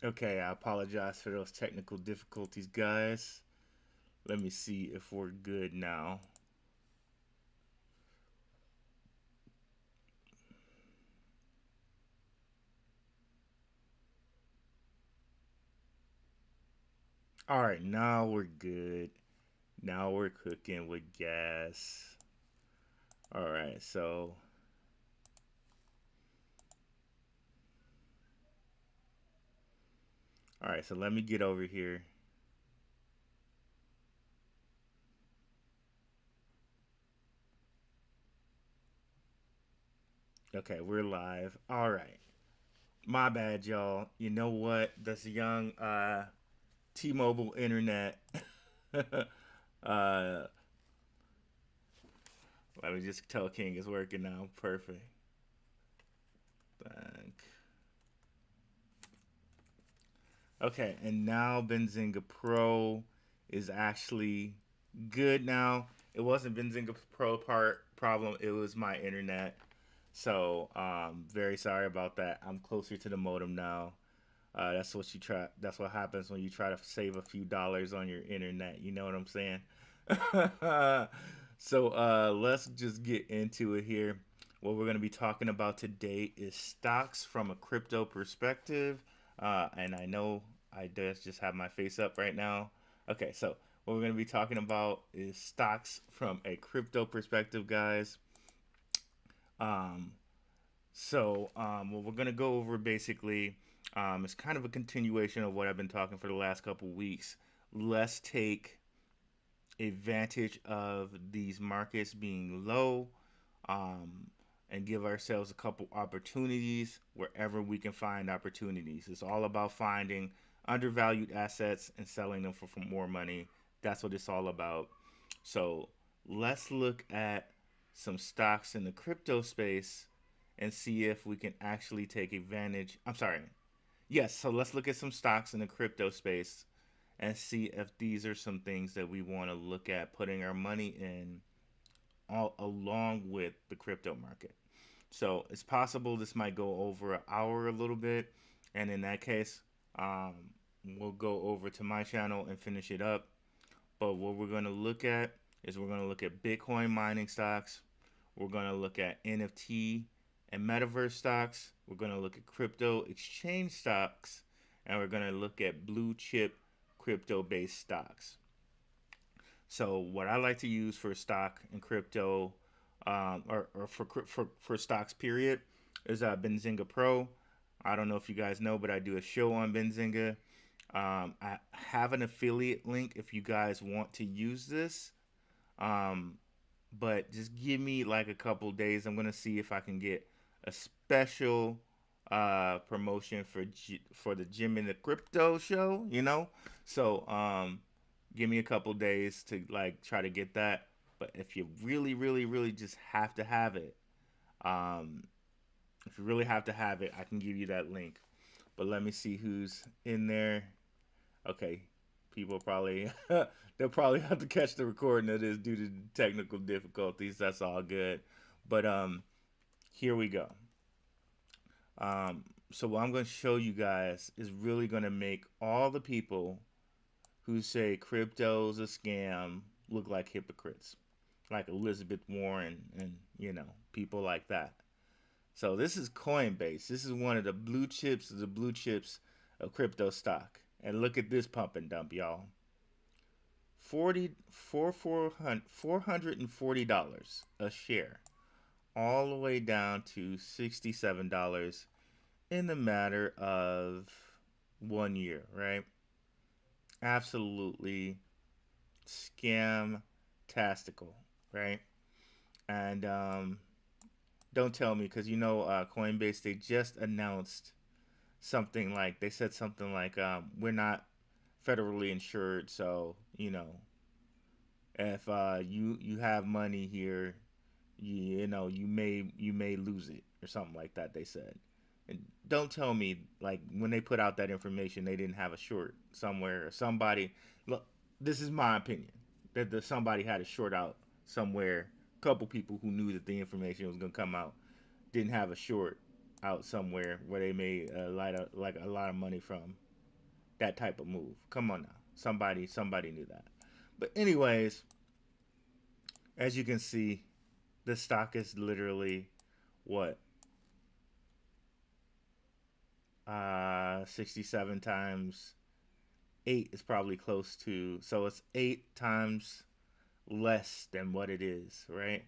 Okay, I apologize for those technical difficulties, guys. Let me see if we're good now. All right, now we're good. Now we're cooking with gas. All right, so let me get over here. Okay, we're live. All right. My bad, y'all. You know what? This young T-Mobile internet. uh, Let me just tell King it's working now. Perfect. Thank. Okay, and now Benzinga Pro is actually good now. It wasn't Benzinga Pro part problem. It was my internet. So, very sorry about that. I'm closer to the modem now. That's what you try. That's what happens when you try to save a few dollars on your internet. You know what I'm saying? So let's just get into it here. What we're going to be talking about today is stocks from a crypto perspective. And I know I just have my face up right now. Okay, so what we're going to be talking about is stocks from a crypto perspective, guys. Um, what we're going to go over basically is kind of a continuation of what I've been talking for the last couple weeks. Let's take advantage of these markets being low, um, and give ourselves a couple opportunities wherever we can find opportunities. It's all about finding undervalued assets and selling them for more money. That's what it's all about. So let's look at some stocks in the crypto space and see if we can actually take advantage. I'm sorry. Yes, so let's look at some stocks in the crypto space and see if these are some things that we want to look at putting our money in all along with the crypto market. So it's possible this might go over an hour a little bit, and in that case, um, we'll go over to my channel and finish it up. But what we're going to look at is we're going to look at Bitcoin mining stocks. We're going to look at NFT and metaverse stocks. We're going to look at crypto exchange stocks, and we're going to look at blue chip crypto based stocks. So what I like to use for stock and crypto, or for stocks period, is Benzinga Pro. I don't know if you guys know, but I do a show on Benzinga. I have an affiliate link if you guys want to use this. Um, but just give me like a couple days. I'm gonna see if I can get a special promotion for the Jim in the Crypto show. So give me a couple days to like try to get that. But if you really, really, really just have to have it, um, if you really have to have it, I can give you that link. But let me see who's in there. Okay, people probably they'll probably have to catch the recording of this due to technical difficulties. That's all good. But here we go. So what I'm going to show you guys is really going to make all the people who say crypto's a scam look like hypocrites, like Elizabeth Warren and people like that. So this is Coinbase. This is one of the blue chips of the blue chips of crypto stock. And look at this pump and dump, y'all. 440 dollars a share, all the way down to $67 in the matter of 1 year, right? Absolutely scam-tastical, right? And don't tell me, because Coinbase, they just announced something like, they said something like, we're not federally insured, so if you have money here, you may lose it or something like that. They said, and don't tell me like when they put out that information they didn't have a short somewhere or somebody. Look, this is my opinion that somebody had a short out somewhere. A couple people who knew that the information was gonna come out didn't have a short out somewhere where they made a lot of money from. that type of move. Come on now. Somebody knew that. But anyways, as you can see, the stock is literally what 67 times 8 is probably close to, so it's 8 times less than what it is, right?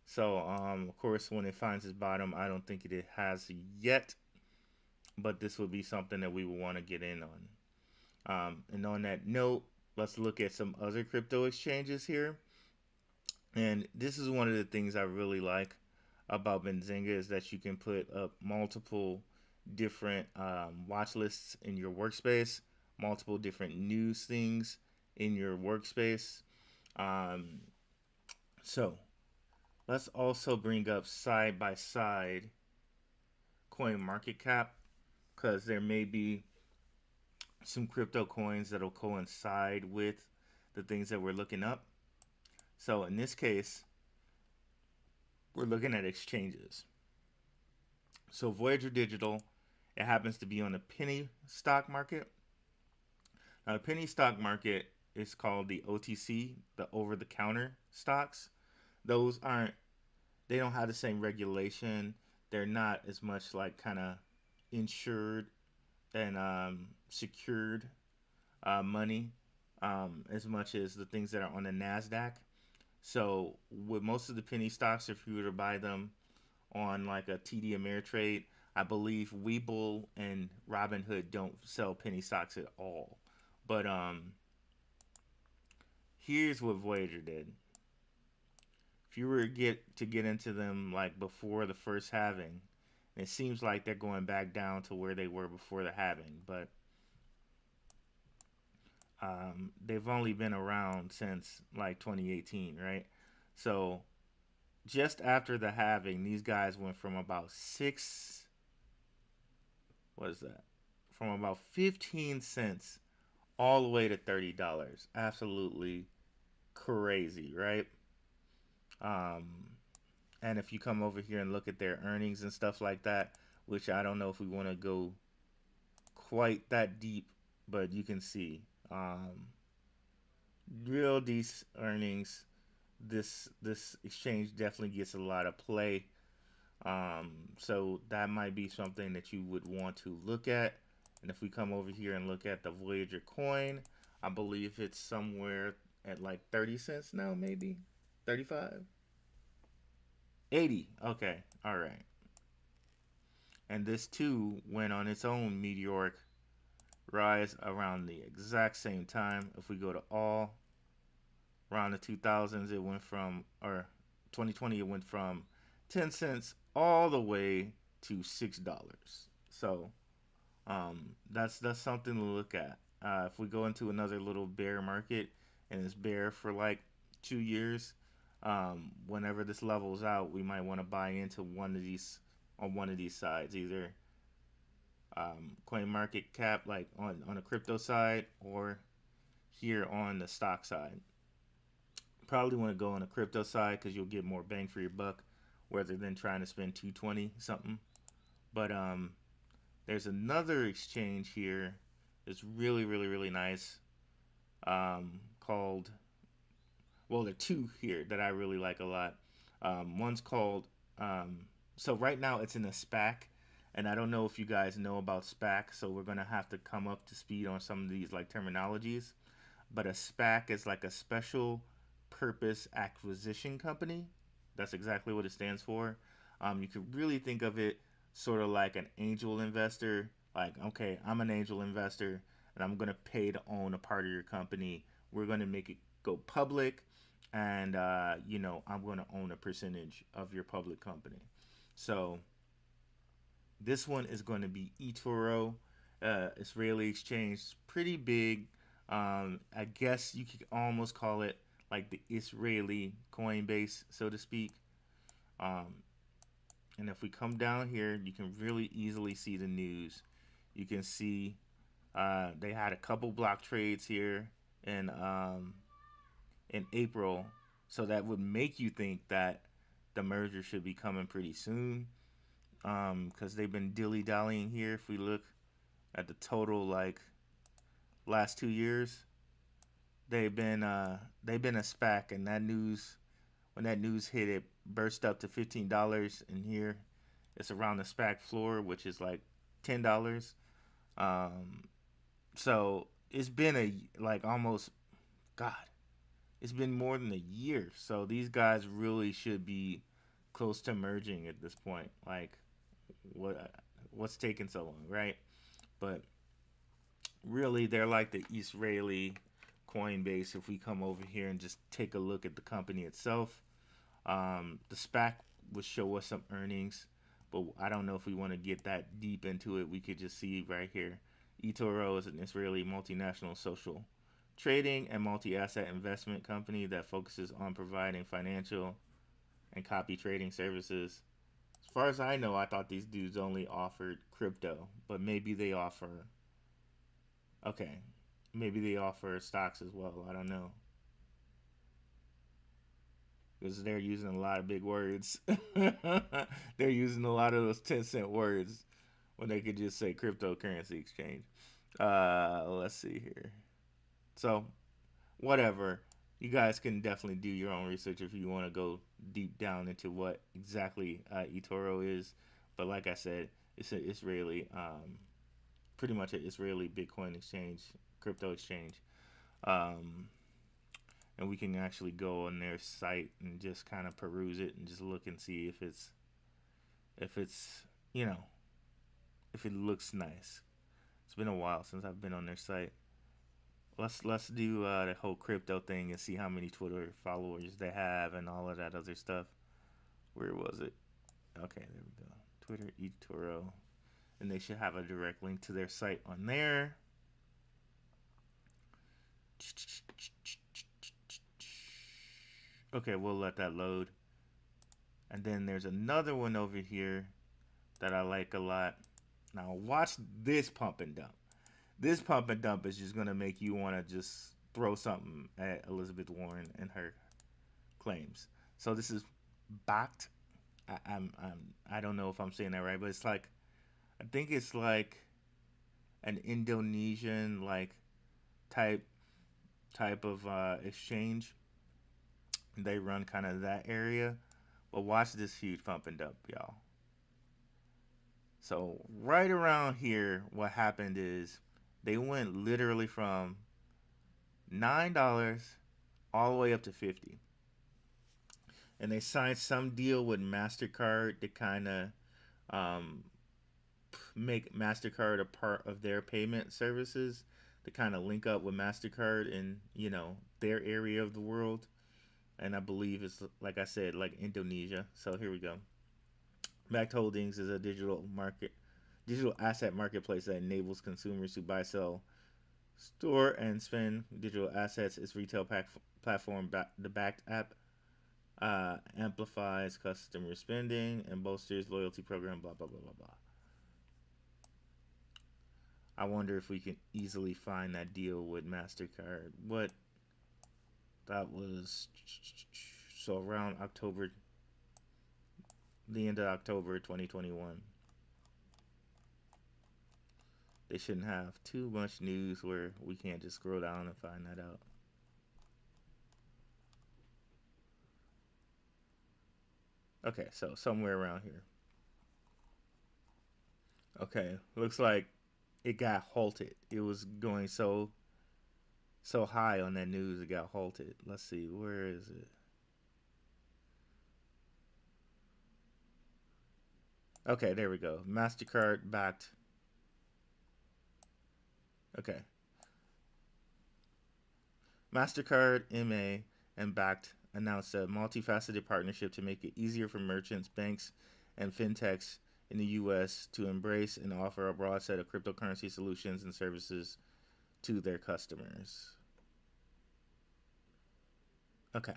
So of course when it finds its bottom, I don't think it has yet, but this would be something that we would want to get in on. And on that note, let's look at some other crypto exchanges here. And this is one of the things I really like about Benzinga is that you can put up multiple different watch lists in your workspace, multiple different news things in your workspace. Um, so let's also bring up side by side coin market cap because there may be some crypto coins that'll coincide with the things that we're looking up. So in this case, we're looking at exchanges. So Voyager Digital, it happens to be on the penny stock market. Now the penny stock market is called the OTC, the over the counter stocks. Those aren't, they don't have the same regulation. They're not as much like kind of insured and secured money as much as the things that are on the NASDAQ. So with most of the penny stocks, if you were to buy them on like a TD Ameritrade, I believe Webull and Robinhood don't sell penny stocks at all. But here's what Voyager did. If you were to get into them like before the first halving, it seems like they're going back down to where they were before the halving, but they've only been around since like 2018, right? So just after the halving, these guys went from about what is that? From about 15 cents all the way to $30. Absolutely crazy, right? Um, and if you come over here and look at their earnings and stuff like that, which I don't know if we want to go quite that deep, but you can see real decent earnings. This exchange definitely gets a lot of play. So that might be something that you would want to look at. And if we come over here and look at the Voyager Coin, I believe it's somewhere at like 30 cents now, maybe 35, 80. Okay, all right. And this too went on its own meteoric rise around the exact same time. If we go to all, around the 2000s, it went from, or 2020, it went from 10 cents all the way to $6. So that's something to look at. If we go into another little bear market and it's bear for like 2 years, whenever this levels out, we might want to buy into one of these on one of these sides, either coin market cap like on the crypto side or here on the stock side. Probably want to go on the crypto side because you'll get more bang for your buck rather than trying to spend 220 something. But there's another exchange here that's really nice, called, well, there are two here that I really like a lot. One's called, so right now it's in a SPAC, and I don't know if you guys know about SPAC, so we're gonna have to come up to speed on some of these like terminologies. But a SPAC is like a special purpose acquisition company. That's exactly what it stands for. You could really think of it sort of like an angel investor. Like, okay, I'm an angel investor and I'm going to pay to own a part of your company. We're going to make it go public, and, I'm going to own a percentage of your public company. So this one is going to be Etoro, Israeli exchange. Pretty big. I guess you could almost call it like the Israeli Coinbase, so to speak. Um, and if we come down here, you can really easily see the news. You can see they had a couple block trades here in April, so that would make you think that the merger should be coming pretty soon. Because they've been dilly dallying here. If we look at the total, like last 2 years. They've been a SPAC, and that news when that news hit, it burst up to $15, and here it's around the SPAC floor, which is like $10. Um, so it's been like almost God. It's been more than a year. So these guys really should be close to merging at this point. Like what what's taking so long, right? But really, they're like the Israeli Coinbase. If we come over here and just take a look at the company itself, the SPAC would show us some earnings, but I don't know if we want to get that deep into it. We could just see right here. Etoro is an Israeli multinational social trading and multi-asset investment company that focuses on providing financial and copy trading services. As far as I know, I thought these dudes only offered crypto, but maybe they offer, okay, maybe they offer stocks as well. I don't know, because they're using a lot of big words. They're using a lot of those 10-cent words when they could just say cryptocurrency exchange. Let's see here. So, whatever. You guys can definitely do your own research if you want to go deep down into what exactly eToro is. But like I said, it's an Israeli, pretty much an Israeli Bitcoin exchange, crypto exchange. Um, and we can actually go on their site and just kind of peruse it and just look and see if it's you know if it looks nice. It's been a while since I've been on their site. Let's do the whole crypto thing and see how many Twitter followers they have and all of that other stuff. Where was it? Okay, there we go. Twitter eToro, and they should have a direct link to their site on there. Okay, we'll let that load. And then there's another one over here that I like a lot. Now watch this pump and dump. This pump and dump is just gonna make you want to just throw something at Elizabeth Warren and her claims. So this is backed. I don't know if I'm saying that right, but it's like I think it's like an Indonesian like type type of exchange. They run kind of that area. But watch this huge pump and dump, y'all. So right around here, what happened is they went literally from $9 all the way up to 50, and they signed some deal with Mastercard to kind of um, make Mastercard a part of their payment services to kind of link up with Mastercard in their area of the world. And I believe it's like I said, like Indonesia. So here we go. Backed Holdings is a digital asset marketplace that enables consumers to buy, sell, store, and spend digital assets. Its retail platform, the Backed app, amplifies customer spending and bolsters loyalty program. Blah blah blah blah blah. I wonder if we can easily find that deal with Mastercard. What that was so around October, the end of October 2021. They shouldn't have too much news where we can't just scroll down and find that out. Okay, so somewhere around here. Okay, looks like it got halted. It was going so high on that news, it got halted. Let's see, where is it? Okay, there we go. Mastercard backed. Okay, Mastercard, MA, and backed announced a multifaceted partnership to make it easier for merchants, banks, and fintechs in the U.S. to embrace and offer a broad set of cryptocurrency solutions and services to their customers. Okay.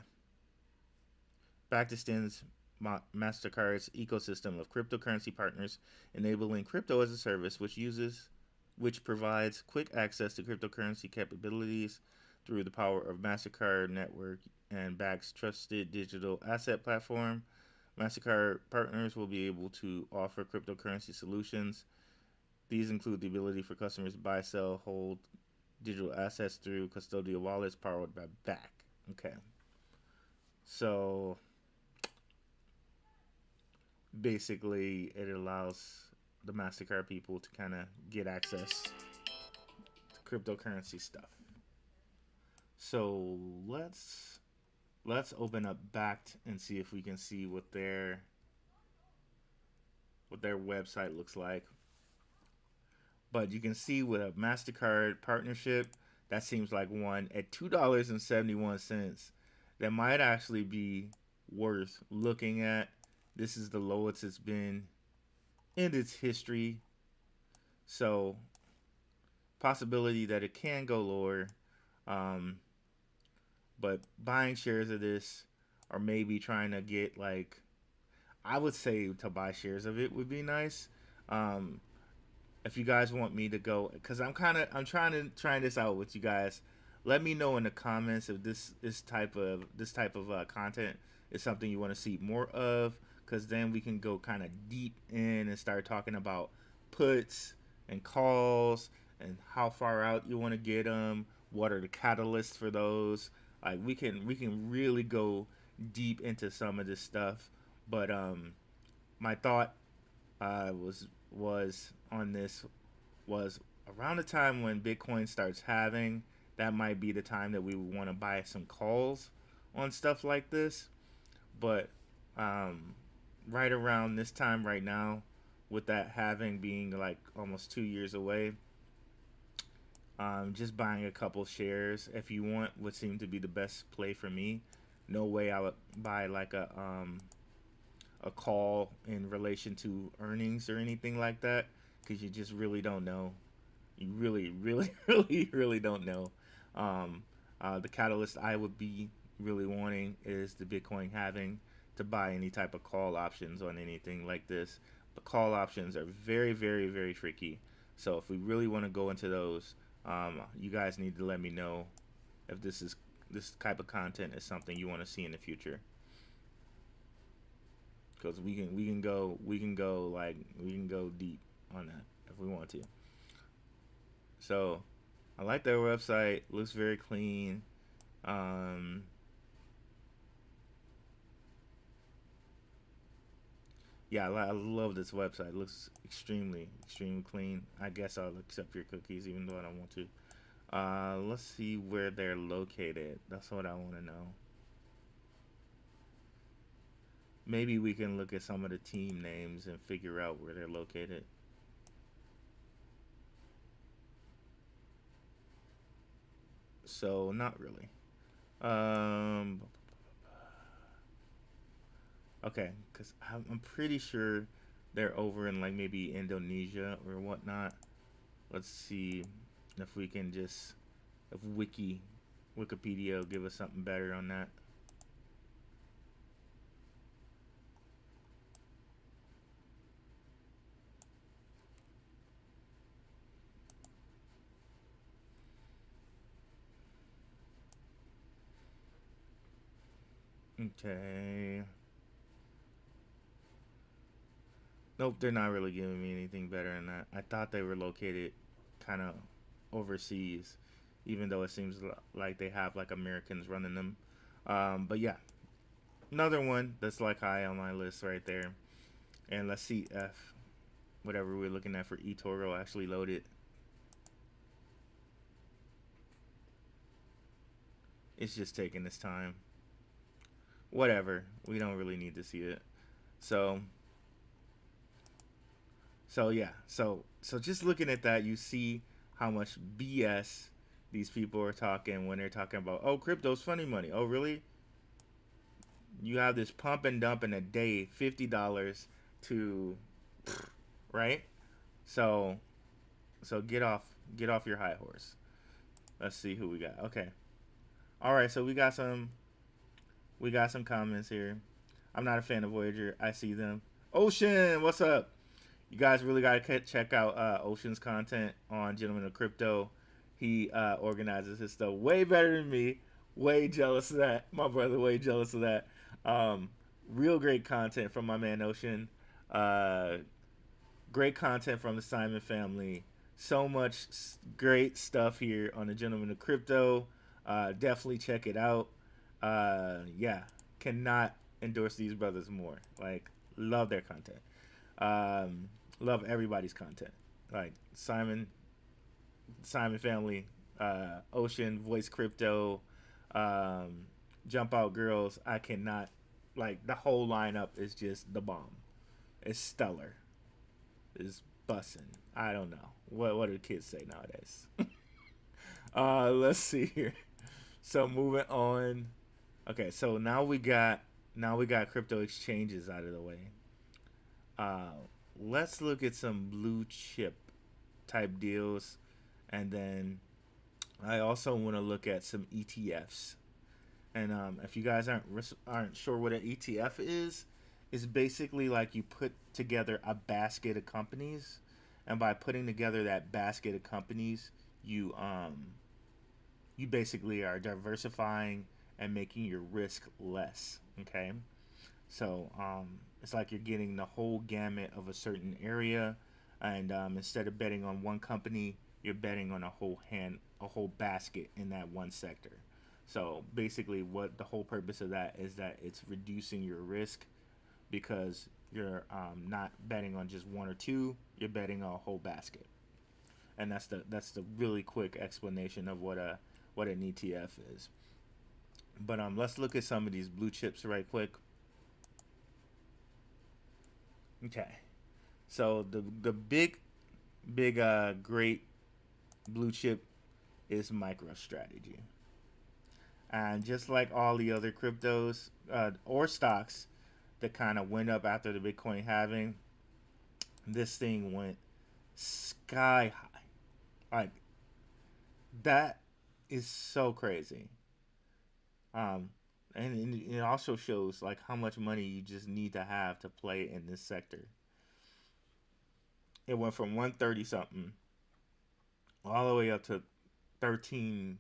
Bakkt extends Mastercard's ecosystem of cryptocurrency partners, enabling crypto as a service, which provides quick access to cryptocurrency capabilities through the power of Mastercard network and Bakkt's trusted digital asset platform. Mastercard partners will be able to offer cryptocurrency solutions. These include the ability for customers to buy, sell, hold digital assets through custodial wallets powered by back. Okay. So basically it allows the MasterCard people to kind of get access to cryptocurrency stuff. So let's open up Backed and see if we can see what their website looks like. But you can see with a MasterCard partnership, that seems like one at $2.71 that might actually be worth looking at. This is the lowest it's been in its history. So possibility that it can go lower. Um, but buying shares of this or maybe trying to get like I would say to buy shares of it would be nice. Um, if you guys want me to go, because I'm trying this out with you guys. Let me know in the comments if this type of content is something you want to see more of. Because then we can go kind of deep in and start talking about puts and calls and how far out you want to get them. What are the catalysts for those? Like we can really go deep into some of this stuff. But my thought was on this was around the time when Bitcoin starts halving, that might be the time that we would want to buy some calls on stuff like this. But um, right around this time right now, with that halving being like almost 2 years away, just buying a couple shares if you want would seem to be the best play for me. No way I would buy like a call in relation to earnings or anything like that because you just really don't know. You really, really, really don't know. Um, the catalyst I would be really wanting is the Bitcoin having to buy any type of call options on anything like this. But call options are very, very, very tricky. So if we really want to go into those, you guys need to let me know if this type of content is something you want to see in the future. Because we can go deep on that if we want to. So I like their website. Looks very clean. Um, yeah, I love this website. It looks extremely clean. I guess I'll accept your cookies even though I don't want to. Let's see where they're located. That's what I want to know. Maybe we can look at some of the team names and figure out where they're located. So not really. Um, okay, because I'm pretty sure they're over in like maybe Indonesia or whatnot. Let's see if we can just if Wikipedia will give us something better on that. Okay. Nope, they're not really giving me anything better than that. I thought they were located kind of overseas, even though it seems like they have like Americans running them. But yeah, another one that's like high on my list right there. And let's see if whatever we're looking at for Etoro actually loaded. It's just taking its time. Whatever. We don't really need to see it. So yeah. So just looking at that, you see how much BS these people are talking when they're talking about crypto's funny money. Oh really? You have this pump and dump in a day, $50 to right? So get off your high horse. Let's see who we got. Okay. All right, so we got some comments here. I'm not a fan of Voyager. I see them. Ocean, what's up? You guys really got to check out Ocean's content on Gentleman of Crypto. He organizes his stuff way better than me. Way jealous of that. My brother, way jealous of that. Um, Real great content from my man Ocean. Uh, Great content from the Simon family. So much great stuff here on the Gentleman of Crypto. Definitely check it out. Yeah, cannot endorse these brothers more. Like, love their content. Um, love everybody's content. Like Simon Family, Ocean, Voice Crypto, um, Jump Out Girls. I cannot, like, the whole lineup is just the bomb. It's stellar. It's bussin'. I don't know. What do the kids say nowadays? Let's see here. So moving on. Okay, so now we got crypto exchanges out of the way. Uh, let's look at some blue chip type deals, and then I also want to look at some ETFs. And if you guys aren't sure what an ETF is, it's basically like you put together a basket of companies, and by putting together that basket of companies, you you basically are diversifying and making your risk less. Okay, so it's like you're getting the whole gamut of a certain area, and instead of betting on one company, you're betting on a whole basket in that one sector. So basically, what the whole purpose of that is that it's reducing your risk because you're not betting on just one or two, you're betting on a whole basket, and that's the really quick explanation of what an ETF is. But let's look at some of these blue chips right quick. Okay, so the big great blue chip is MicroStrategy, and just like all the other cryptos or stocks that kind of went up after the Bitcoin halving, this thing went sky high. Like, that is so crazy. Um, and it also shows like how much money you just need to have to play in this sector. It went from 130 something all the way up to 13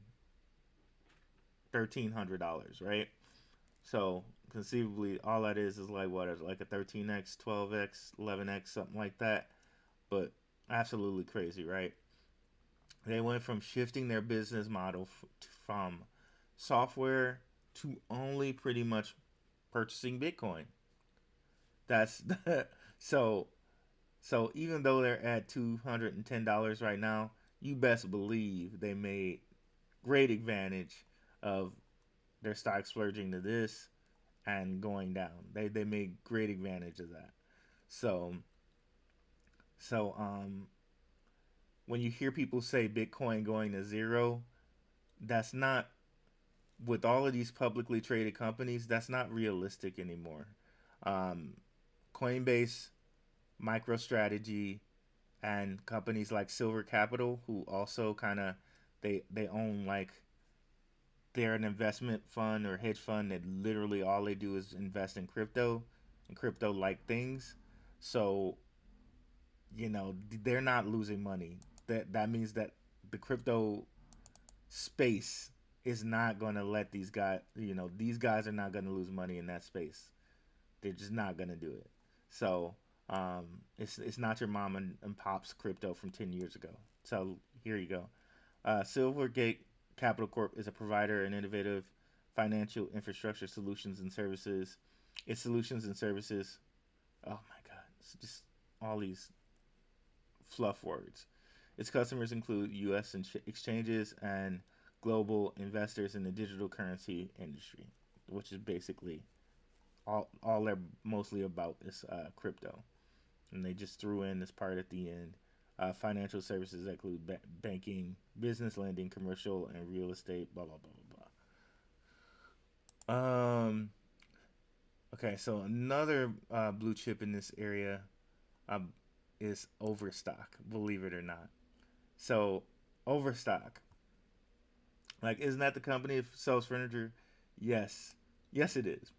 $1,300, right? So conceivably, all that is like what is like a 13x, 12x, 11x, something like that. But absolutely crazy, right? They went from shifting their business model from software to only pretty much purchasing Bitcoin. That's so so even though they're at $210 right now, you best believe they made great advantage of their stock splurging to this and going down. They made great advantage of that. So so when you hear people say Bitcoin going to zero, that's not, with all of these publicly traded companies, that's not realistic anymore. Um, Coinbase, MicroStrategy, and companies like Silver Capital, who also kind of they own, like, they're an investment fund or hedge fund that literally all they do is invest in crypto and crypto like things. So they're not losing money. That means that the crypto space is not going to let these guys are not going to lose money in that space. They're just not going to do it. So it's not your mom and pop's crypto from 10 years ago. So here you go. Silvergate Capital Corp is a provider and innovative financial infrastructure solutions and services. Its solutions and services, oh my God, it's just all these fluff words. Its customers include U.S. exchanges and global investors in the digital currency industry, which is basically all they're mostly about is crypto. And they just threw in this part at the end. Financial services that include banking, business lending, commercial, and real estate, blah, blah, blah, blah, blah. Okay, so another blue chip in this area um, is Overstock, believe it or not. So, Overstock, like, isn't that the company that sells furniture? Yes. Yes, it is.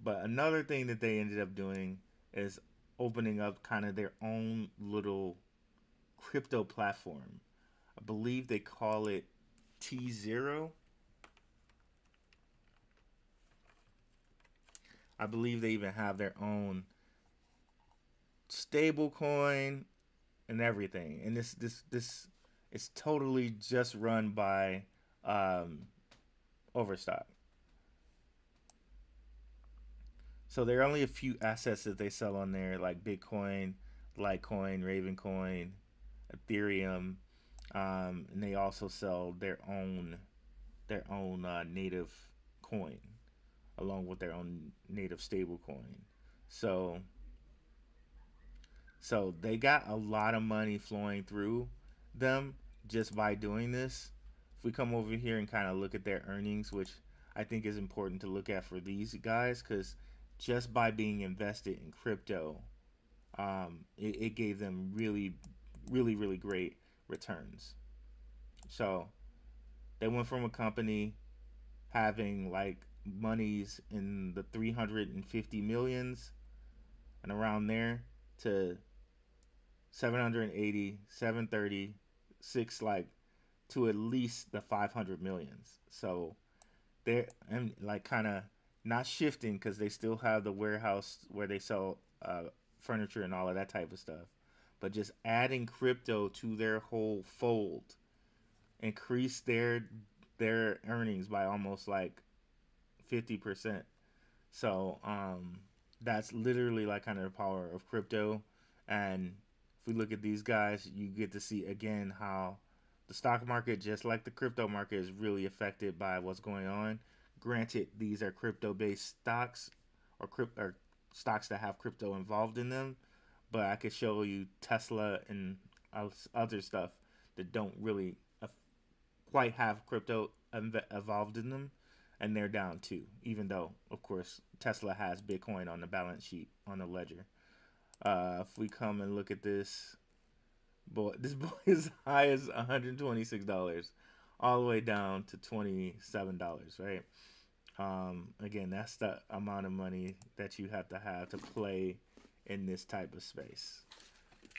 But another thing that they ended up doing is opening up kind of their own little crypto platform. I believe they call it T0. I believe they even have their own stable coin. and everything. And this is totally just run by um, Overstock. So there are only a few assets that they sell on there, like Bitcoin, Litecoin, Ravencoin, Ethereum, and they also sell their own native coin along with their own native stable coin. So so they got a lot of money flowing through them just by doing this. If we come over here and kind of look at their earnings, which I think is important to look at for these guys, because just by being invested in crypto, it gave them really, really, really great returns. So they went from a company having like monies in the 350 millions and around there to 780, 730, six like to at least the 500 millions. So they're and like kind of not shifting because they still have the warehouse where they sell furniture and all of that type of stuff, but just adding crypto to their whole fold increase their earnings by almost like 50%. So that's literally like kind of the power of crypto. And if we look at these guys, you get to see again how the stock market, just like the crypto market, is really affected by what's going on. Granted, these are crypto-based stocks or stocks that have crypto involved in them, but I could show you Tesla and other stuff that don't really quite have crypto involved in them, and they're down too. Even though, of course, Tesla has Bitcoin on the balance sheet on the ledger. If we come and look at this, this boy is high as $126, all the way down to $27, right? Again, that's the amount of money that you have to play in this type of space.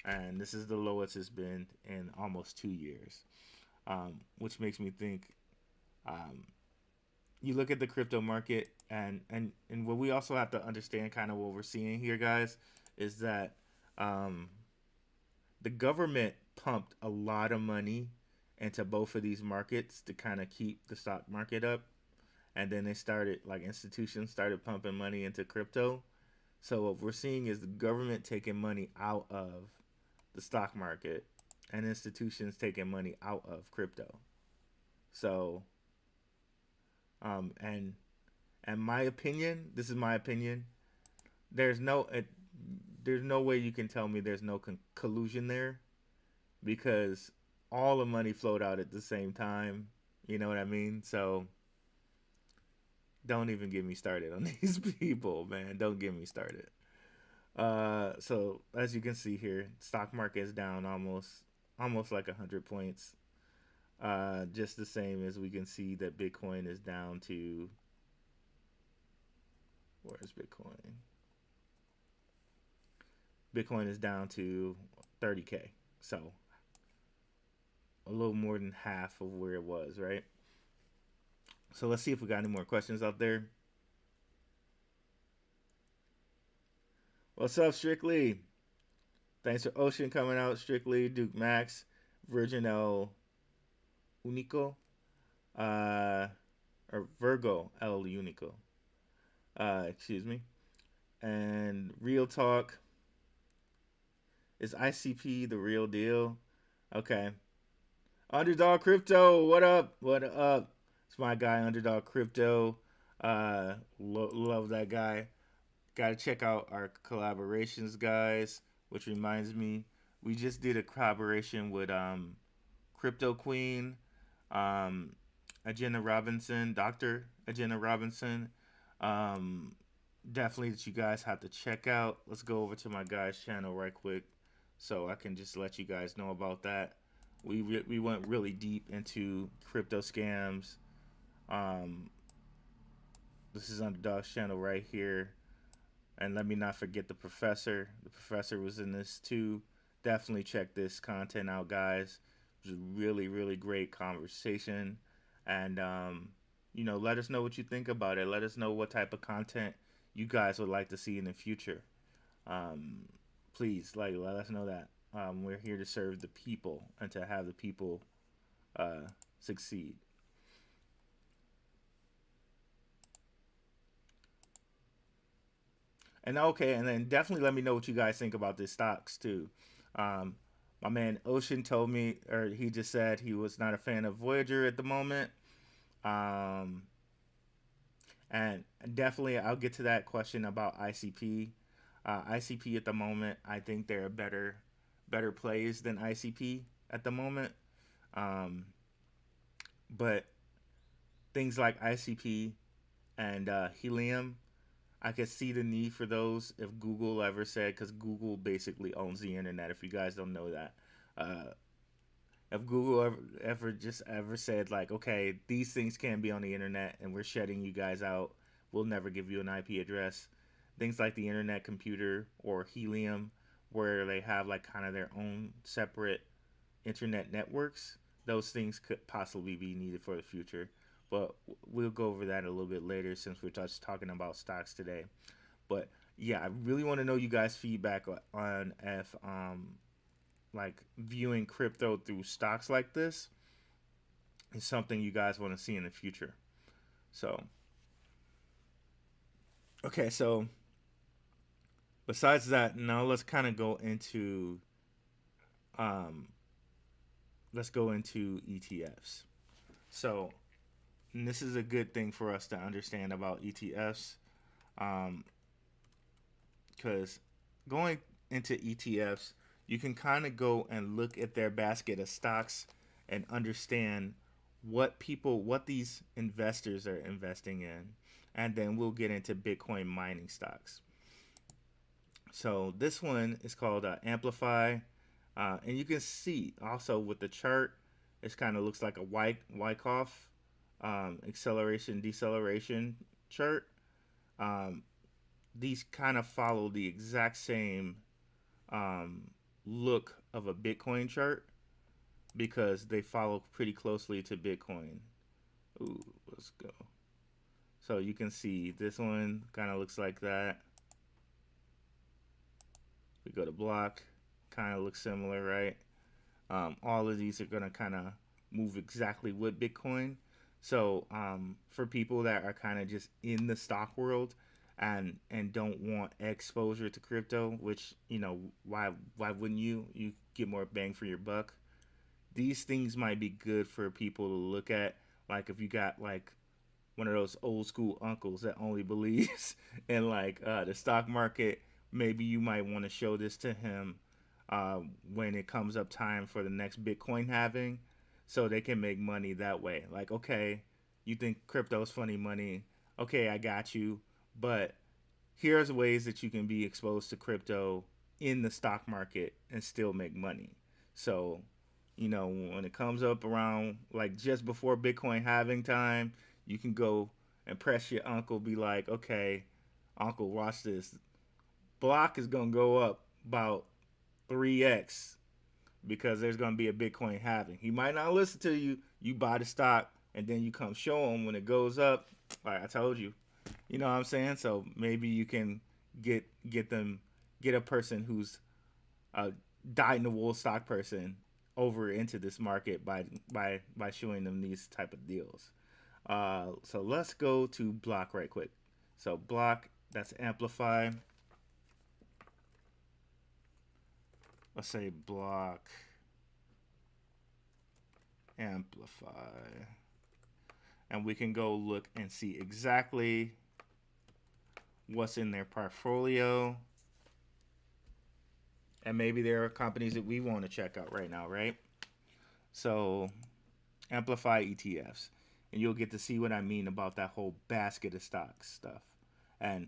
And this is the lowest it's been in almost 2 years, which makes me think um, you look at the crypto market, and what we also have to understand, kind of what we're seeing here, guys, is that um, the government pumped a lot of money into both of these markets to kind of keep the stock market up, and then they started like institutions started pumping money into crypto. So what we're seeing is the government taking money out of the stock market and institutions taking money out of crypto. So and my opinion, this is my opinion. There's no there's no way you can tell me there's no collusion there, because all the money flowed out at the same time. You know what I mean? So don't even get me started on these people, man. Don't get me started. So as you can see here, stock market is down almost like 100 points. Just the same as we can see that Bitcoin is down to, where's Bitcoin? Bitcoin is down to 30K. So a little more than half of where it was, right? So let's see if we got any more questions out there. What's up, Strictly? Thanks for Ocean coming out, Strictly, Duke Max, Virgin El Unico, uh, or Virgo El Unico. Excuse me. And Real Talk, is ICP the real deal? Okay. Underdog Crypto, what up? What up? It's my guy, Underdog Crypto. Love that guy. Gotta check out our collaborations, guys. Which reminds me, we just did a collaboration with Crypto Queen, um, Agenda Robinson, Dr. Agenda Robinson. Um, Definitely that you guys have to check out. Let's go over to my guy's channel right quick so I can just let you guys know about that. We went really deep into crypto scams. Um, this is Underdog's channel right here. And let me not forget the professor. The professor was in this too. Definitely check this content out, guys. It was a really, really great conversation. And, let us know what you think about it. Let us know what type of content you guys would like to see in the future. Um, Please, like, let us know that. We're here to serve the people and to have the people succeed. And okay, and then definitely let me know what you guys think about this stocks too. Um, my man Ocean told me, or he just said he was not a fan of Voyager at the moment. Um, and definitely, I'll get to that question about ICP. ICP at the moment, I think they're better plays than ICP at the moment. Um, but things like ICP and Helium, I could see the need for those if Google ever said, because Google basically owns the internet. If you guys don't know that, uh, if Google ever said like, okay, these things can't be on the internet, and we're shutting you guys out, we'll never give you an IP address. Things like the Internet Computer or Helium, where they have like kind of their own separate internet networks, those things could possibly be needed for the future. But we'll go over that a little bit later since we're just talking about stocks today. But yeah, I really want to know you guys' feedback on if like viewing crypto through stocks like this is something you guys want to see in the future. So okay, so besides that, now um, let's go into ETFs. So and this is a good thing for us to understand about ETFs, because going into ETFs, you can kind of go and look at their basket of stocks and understand what these investors are investing in, and then we'll get into Bitcoin mining stocks. So this one is called Amplify, and you can see also with the chart, it kind of looks like a Wyckoff acceleration deceleration chart. Um, these kind of follow the exact same um, look of a Bitcoin chart because they follow pretty closely to Bitcoin. Ooh, let's go. So you can see this one kind of looks like that. We go to block, kind of looks similar, right? All of these are going to kind of move exactly with Bitcoin. So for people that are kind of just in the stock world and don't want exposure to crypto, which why wouldn't you? You get more bang for your buck. These things might be good for people to look at. Like if you got like one of those old school uncles that only believes in like the stock market, maybe you might want to show this to him uh, when it comes up time for the next Bitcoin halving, so they can make money that way. Like, okay, you think crypto's funny money? Okay, I got you, but here's ways that you can be exposed to crypto in the stock market and still make money. So, when it comes up around like just before Bitcoin halving time, you can go and press your uncle, be like, okay, uncle, watch this. Block is going to go up about 3x because there's going to be a Bitcoin halving. He might not listen to you. You buy the stock and then you come show him when it goes up. Like I told you, you know what I'm saying? So maybe you can get a person who's a dyed in the wool stock person over into this market by showing them these type of deals. So let's go to block right quick. So block, that's amplify. Let's say block amplify. And we can go look and see exactly what's in their portfolio. And maybe there are companies that we want to check out right now, right? So amplify ETFs. And you'll get to see what I mean about that whole basket of stocks stuff. And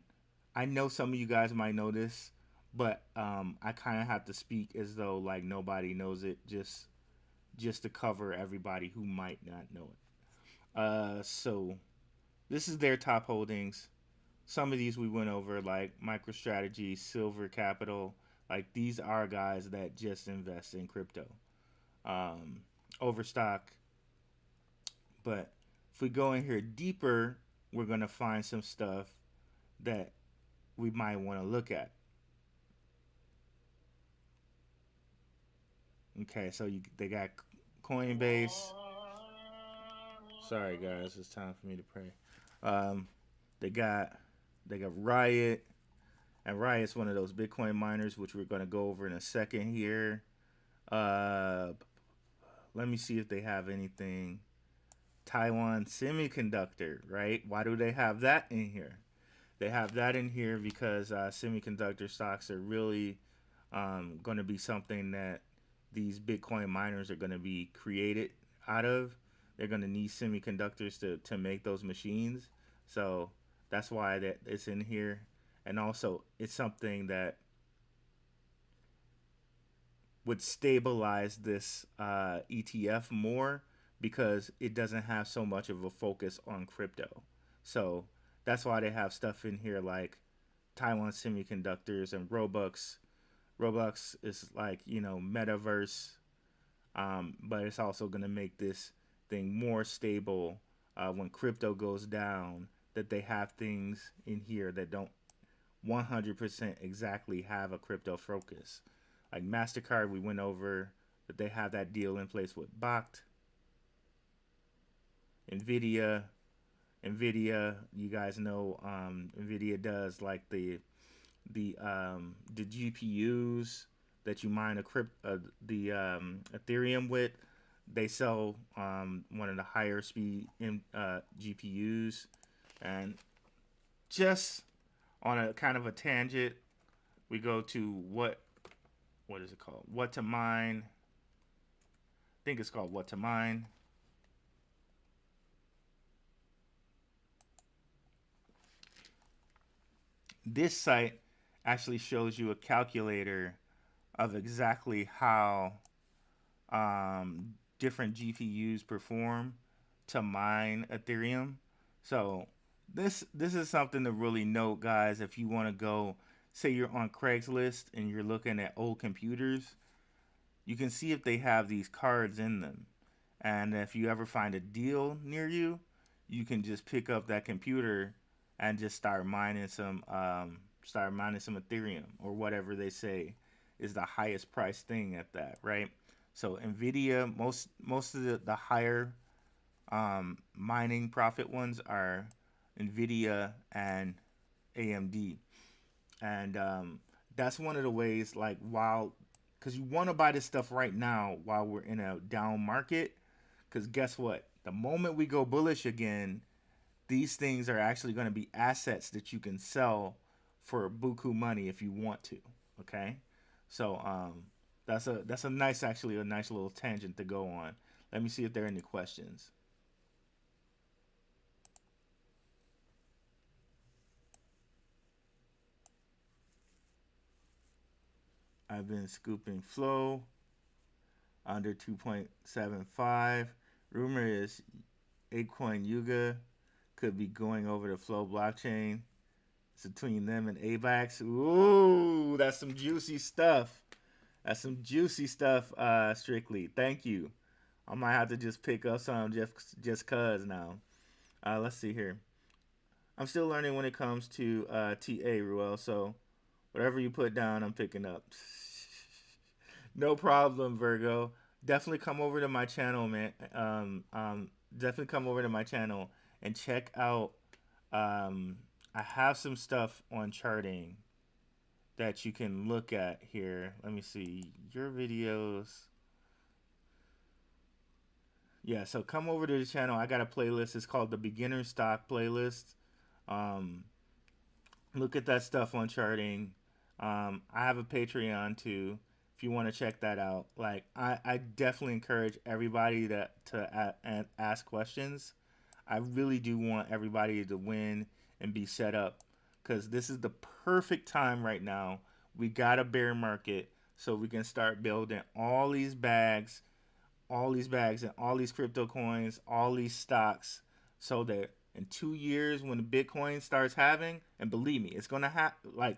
I know some of you guys might know this, but I kind of have to speak as though like nobody knows it, just to cover everybody who might not know it. So this is their top holdings. Some of these we went over, like MicroStrategy, Silver Capital. Like these are guys that just invest in crypto. Overstock. But if we go in here deeper, we're gonna find some stuff that we might want to look at. Okay, so they got Coinbase. Sorry guys, it's time for me to pray. Um, they got Riot, and Riot's one of those Bitcoin miners, which we're gonna go over in a second here. Uh, Let me see if they have anything. Taiwan Semiconductor, right? Why do they have that in here? They have that in here because semiconductor stocks are really going to be something that these Bitcoin miners are going to be created out of. They're going to need semiconductors to make those machines. So that's why that it's in here. And also, it's something that would stabilize this ETF more because it doesn't have so much of a focus on crypto. So that's why they have stuff in here like Taiwan Semiconductors and Robux. Roblox is like, metaverse, but it's also going to make this thing more stable when crypto goes down. That they have things in here that don't 100% exactly have a crypto focus. Like MasterCard, we went over that they have that deal in place with Bakkt. Nvidia, you guys know, Nvidia does like the GPUs that you mine the Ethereum with. They sell one of the higher speed GPUs, and just on a kind of a tangent, we go to what is it called? What to mine? I think it's called What to Mine. This site actually shows you a calculator of exactly how different GPUs perform to mine Ethereum. So this is something to really note, guys. If you want to go, say you're on Craigslist and you're looking at old computers, you can see if they have these cards in them. And if you ever find a deal near you, you can just pick up that computer and just start mining some Ethereum or whatever they say is the highest price thing at that, right? So Nvidia, most of the higher mining profit ones are Nvidia and AMD, and that's one of the ways, like, because you want to buy this stuff right now while we're in a down market, because guess what? The moment we go bullish again, these things are actually going to be assets that you can sell for buku money if you want to. Okay, so that's a nice little tangent to go on. Let me see if there are any questions. I've been scooping flow under 2.75. Rumor is Apecoin Yuga could be going over the Flow blockchain. It's between them and AVAX. Ooh, that's some juicy stuff. That's some juicy stuff, Strictly. Thank you. I might have to just pick up some just cuz now. Let's see here. I'm still learning when it comes to TA, Ruel, so whatever you put down, I'm picking up. No problem, Virgo. Definitely come over to my channel, man. Definitely come over to my channel and check out. I have some stuff on charting that you can look at here. Let me see your videos. Yeah, so come over to the channel. I got a playlist. It's called the Beginner Stock Playlist. Um, Look at that stuff on charting. I have a Patreon too. If you want to check that out, like I definitely encourage everybody to ask questions. I really do want everybody to win and be set up because this is the perfect time right now. We got a bear market, so we can start building all these bags and all these crypto coins, all these stocks, so that in 2 years when the Bitcoin starts having, and believe me, it's gonna have, like,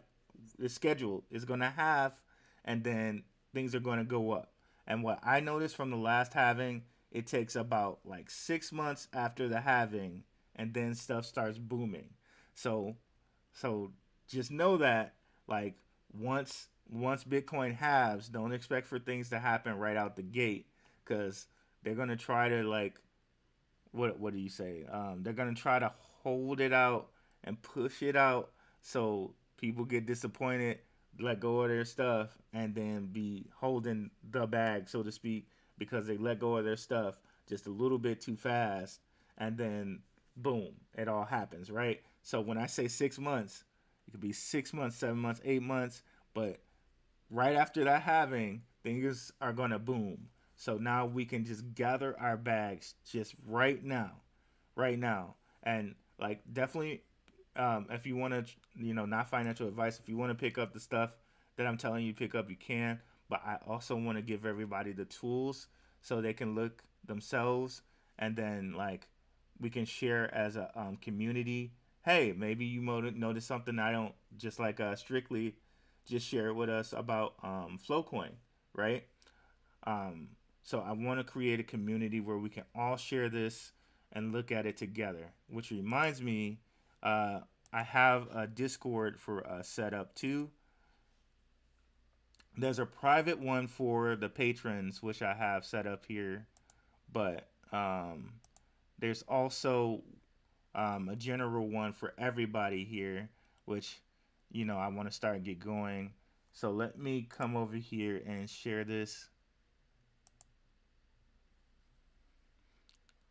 the schedule is gonna have, and then things are gonna go up. And what I noticed from the last halving, it takes about like 6 months after the halving, and then stuff starts booming. So, so just know that, like, once Bitcoin halves, don't expect for things to happen right out the gate, because they're gonna try to like what do you say? They're gonna try to hold it out and push it out so people get disappointed, let go of their stuff, and then be holding the bag, so to speak, because they let go of their stuff just a little bit too fast, and then boom, it all happens, right? So when I say 6 months, it could be 6 months, 7 months, 8 months, but right after that halving, things are gonna boom. So now we can just gather our bags just right now, and like definitely, if you want to, not financial advice. If you want to pick up the stuff that I'm telling you to pick up, you can. But I also want to give everybody the tools so they can look themselves, and then like we can share as a community. Hey, maybe you notice something I don't, just like strictly just share it with us about Flowcoin, right? Um, so I want to create a community where we can all share this and look at it together. Which reminds me, uh, I have a Discord for set up too. There's a private one for the patrons, which I have set up here, but there's also a general one for everybody here, which I want to start and get going. So let me come over here and share this,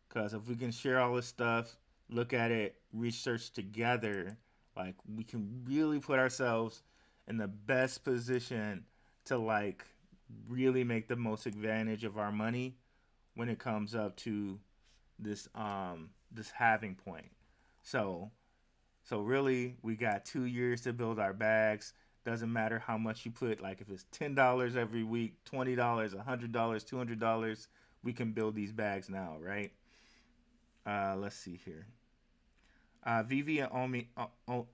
because if we can share all this stuff, look at it, research together, like we can really put ourselves in the best position to like really make the most advantage of our money when it comes up to this halving point. So so really, we got 2 years to build our bags. Doesn't matter how much you put. Like if it's $10 every week, $20, $100, $200, we can build these bags now, right? Let's see here. Vivi and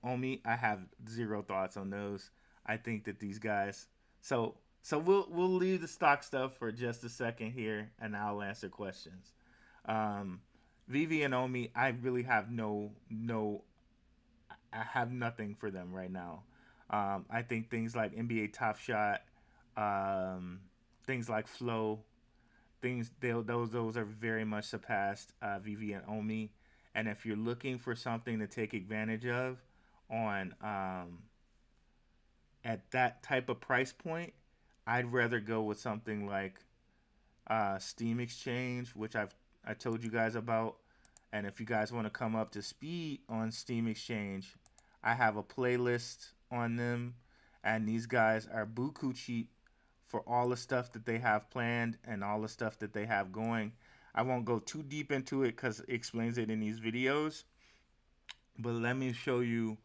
Omi, I have zero thoughts on those. I think that these guys. So we'll leave the stock stuff for just a second here, and I'll answer questions. Um, Vivi and Omi, I really have no I have nothing for them right now. I think things like NBA Top Shot, um, things like Flow, those are very much surpassed Vivi and Omi. And if you're looking for something to take advantage of on at that type of price point, I'd rather go with something like Steam Exchange, which I told you guys about. And if you guys want to come up to speed on Steam Exchange, I have a playlist on them, and these guys are buku cheap for all the stuff that they have planned and all the stuff that they have going. I won't go too deep into it because it explains it in these videos, but let me show you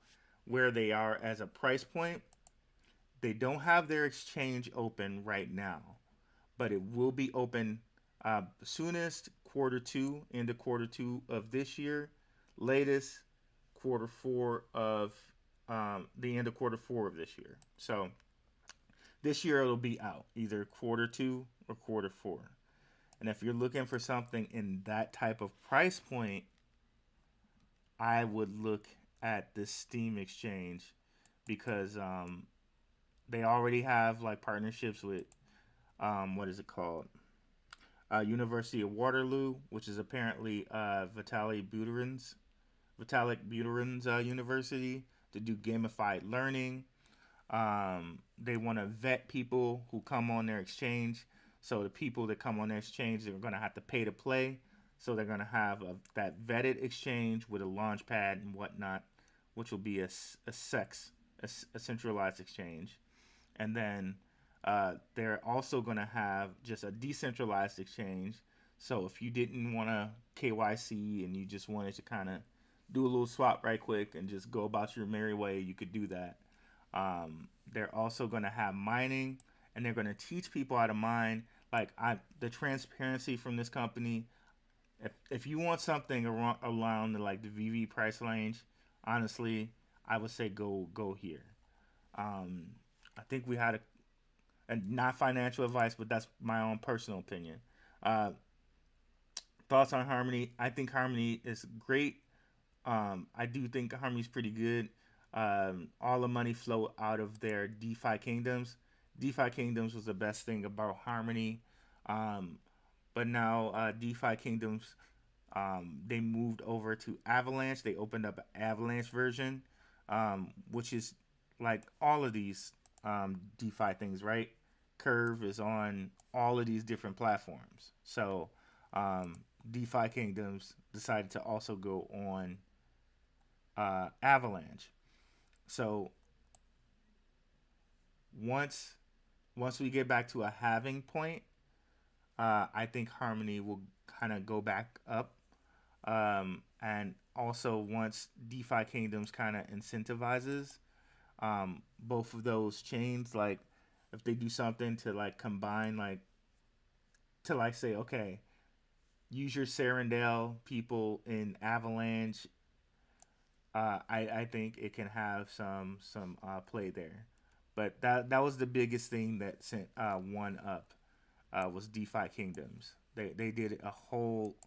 where they are as a price point. They don't have their exchange open right now, but it will be open soonest quarter 2, into quarter 2 of this year, latest quarter 4 of the end of quarter 4 of this year. So this year it'll be out either quarter 2 or quarter 4. And if you're looking for something in that type of price point, I would look at the Steam Exchange, because they already have like partnerships with what is it called? University of Waterloo, which is apparently Vitalik Buterin's university, to do gamified learning. They want to vet people who come on their exchange. So the people that come on their exchange, they're going to have to pay to play. So they're going to have that vetted exchange with a launch pad and whatnot, which will be a centralized exchange. And then they're also going to have just a decentralized exchange. So if you didn't want to KYC and you just wanted to kind of do a little swap right quick and just go about your merry way, you could do that. They're also going to have mining, and they're going to teach people how to mine. Like the transparency from this company. If you want something around the, like the VV price range, honestly, I would say go here. I think we had and not financial advice, but that's my own personal opinion. Uh, Thoughts on Harmony? I think Harmony is great. I do think Harmony's pretty good. All the money flow out of their DeFi kingdoms, DeFi Kingdoms was the best thing about Harmony. Um, but now DeFi Kingdoms, they moved over to Avalanche. They opened up an Avalanche version, which is like all of these DeFi things, right? Curve is on all of these different platforms. So um, DeFi Kingdoms decided to also go on Avalanche. So once once we get back to a halving point, I think Harmony will kind of go back up. And also once DeFi Kingdoms kind of incentivizes both of those chains, like if they do something to like combine, like to like say, okay, use your Serendale people in Avalanche. I think it can have some play there, but that was the biggest thing that sent one up was DeFi Kingdoms. They did a whole,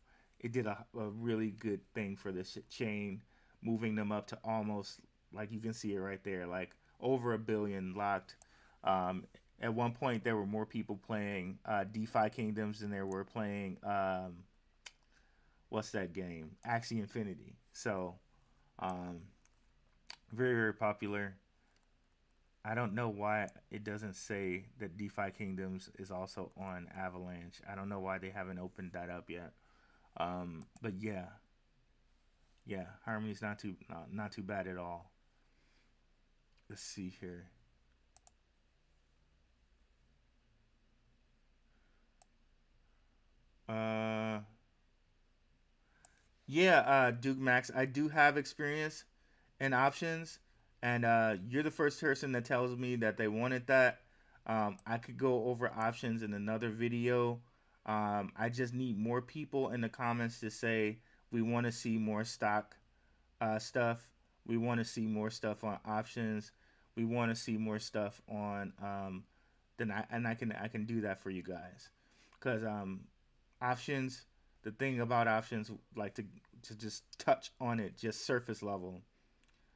it did a really good thing for this chain, moving them up to almost, like you can see it right there, like over a billion locked. Um, at one point, there were more people playing DeFi Kingdoms than there were playing what's that game, Axie Infinity. So um, very very popular. I don't know why it doesn't say that DeFi Kingdoms is also on Avalanche. I don't know why they haven't opened that up yet. But yeah, yeah, Harmony's not too bad at all. Let's see here. Uh, yeah, Duke Max, I do have experience in options, and you're the first person that tells me that they wanted that. I could go over options in another video. I just need more people in the comments to say we want to see more stock stuff. We want to see more stuff on options. We want to see more stuff on then I can do that for you guys because options. The thing about options, like to just touch on it, just surface level.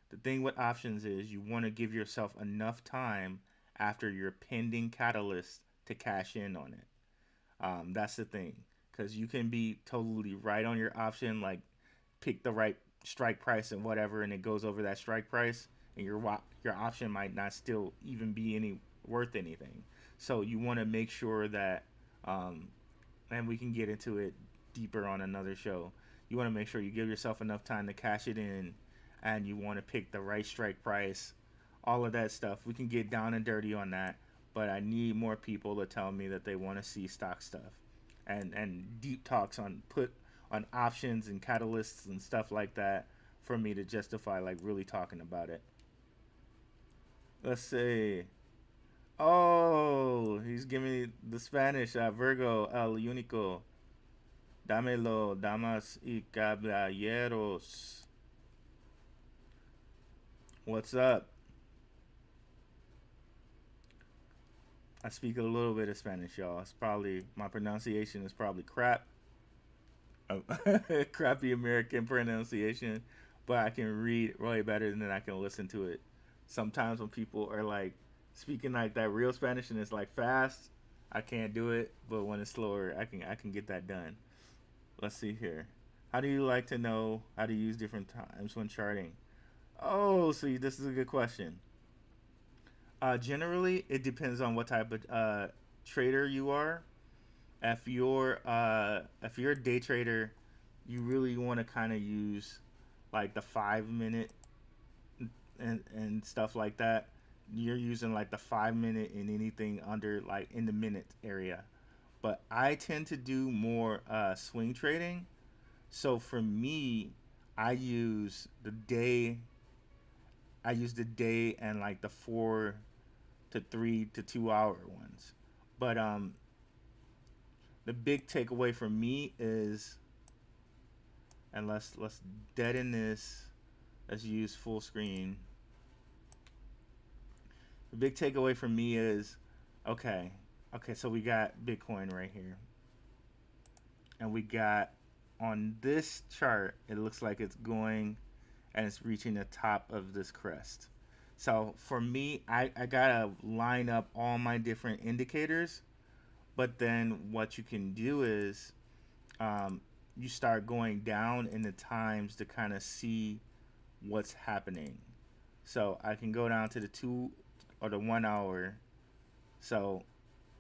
The thing with options is you want to give yourself enough time after your pending catalyst to cash in on it. That's the thing, because you can be totally right on your option, like pick the right strike price and whatever, and it goes over that strike price, and your option might not still even be any worth anything. So you want to make sure that, um, and we can get into it deeper on another show. You want to make sure you give yourself enough time to cash it in, and you want to pick the right strike price, all of that stuff. We can get down and dirty on that, but I need more people to tell me that they want to see stock stuff, and deep talks on put on options and catalysts and stuff like that for me to justify like really talking about it. Let's see. Oh, he's giving me the Spanish. Virgo, el único. Dámelo, damas y caballeros. What's up? I speak a little bit of Spanish, y'all. It's probably, my pronunciation is probably crap. Crappy American pronunciation, but I can read way better than I can listen to it. Sometimes when people are like speaking like that real Spanish and it's like fast, I can't do it. But when it's slower, I can get that done. Let's see here. How do you like to know how to use different times when charting? Oh, see, this is a good question. Generally, it depends on what type of trader you are. If you're a day trader, you really want to kind of use like the 5 minute and stuff like that. You're using like the 5 minute in anything under like in the minute area. But I tend to do more swing trading. So for me, I use the day. I use the day and like the 4 to 3 to 2 hour ones. But the big takeaway for me is, and let's deaden this. Let's use full screen. The big takeaway for me is, okay, okay. So we got Bitcoin right here, and we got on this chart. It looks like it's going and it's reaching the top of this crest. So for me, I gotta line up all my different indicators. But then what you can do is um, you start going down in the times to kind of see what's happening. So I can go down to the 2 or the 1 hour. So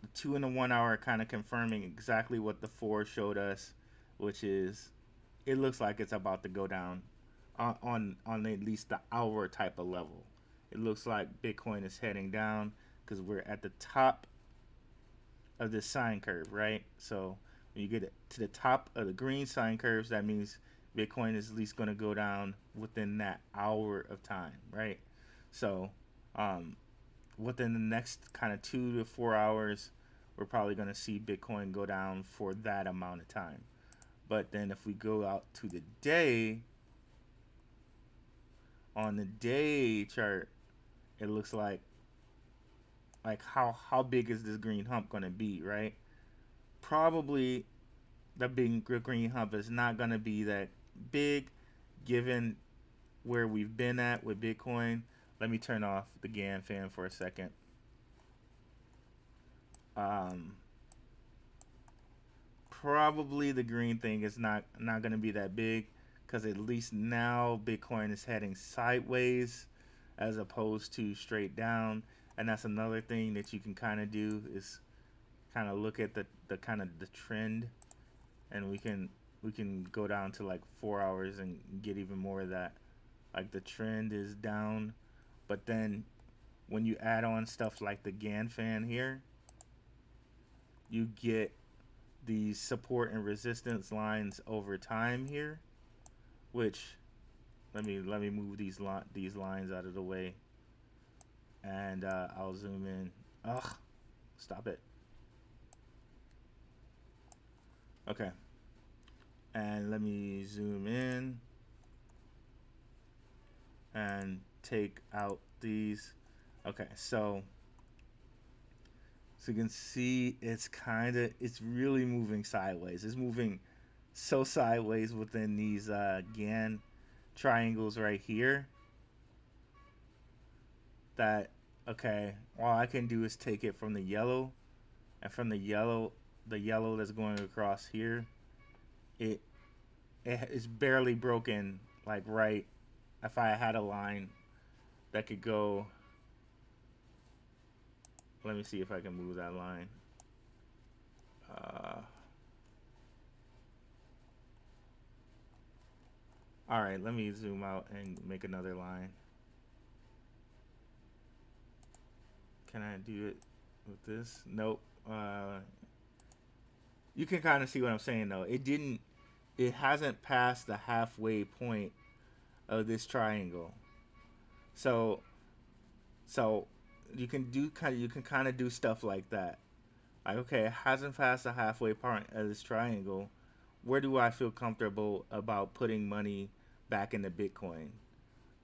the 2 and the 1 hour kind of confirming exactly what the four showed us, which is it looks like it's about to go down on at least the hour type of level. It looks like Bitcoin is heading down because we're at the top of this sine curve, right? So when you get to the top of the green sine curves, that means Bitcoin is at least going to go down within that hour of time, right? So um, within the next kind of 2 to 4 hours, we're probably going to see Bitcoin go down for that amount of time. But then if we go out to the day, on the day chart, it looks like how big is this green hump going to be, right? Probably the big green hump is not going to be that big given where we've been at with Bitcoin. Let me turn off the GAN fan for a second. Um, Probably the green thing is not going to be that big because at least now Bitcoin is heading sideways as opposed to straight down, and that's another thing that you can kind of do is kind of look at the kind of the trend, and we can go down to like 4 hours and get even more of that. Like the trend is down, but then when you add on stuff like the GAN fan here, you get these support and resistance lines over time here, which let me move these lines out of the way, and I'll zoom in. Ugh, stop it. Okay, and let me zoom in and take out these. Okay, so you can see it's really moving sideways. It's moving so sideways within these GAN triangles right here that okay, all I can do is take it from the yellow, and from the yellow that's going across here, it it's barely broken. Like right, if I had a line that could go, let me see if I can move that line. Uh, all right, let me zoom out and make another line. Can I do it with this? Nope. You can kind of see what I'm saying though. It hasn't passed the halfway point of this triangle. So so you can kind of do stuff like that. Like okay, it hasn't passed the halfway point of this triangle. Where do I feel comfortable about putting money back into Bitcoin?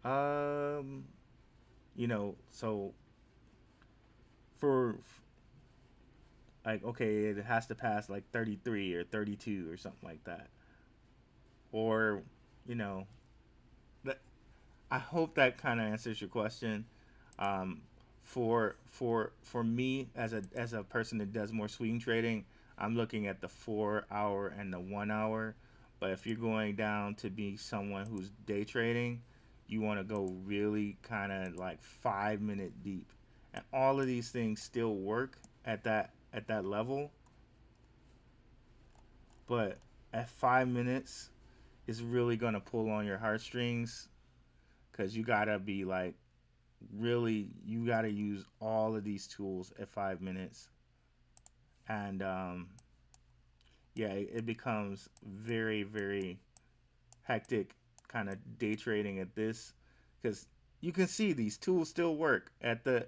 Um, so for like okay, it has to pass like 33 or 32 or something like that. Or, you know, that I hope that kind of answers your question. Um, for me as a person that does more swing trading, I'm looking at the 4 hour and the 1 hour. But if you're going down to be someone who's day trading, you want to go really kind of like 5 minute deep, and all of these things still work at that level. But at 5 minutes, it's really gonna pull on your heartstrings because you gotta be like really you gotta use all of these tools at 5 minutes, and yeah, it becomes very hectic kind of day trading at this because you can see these tools still work at the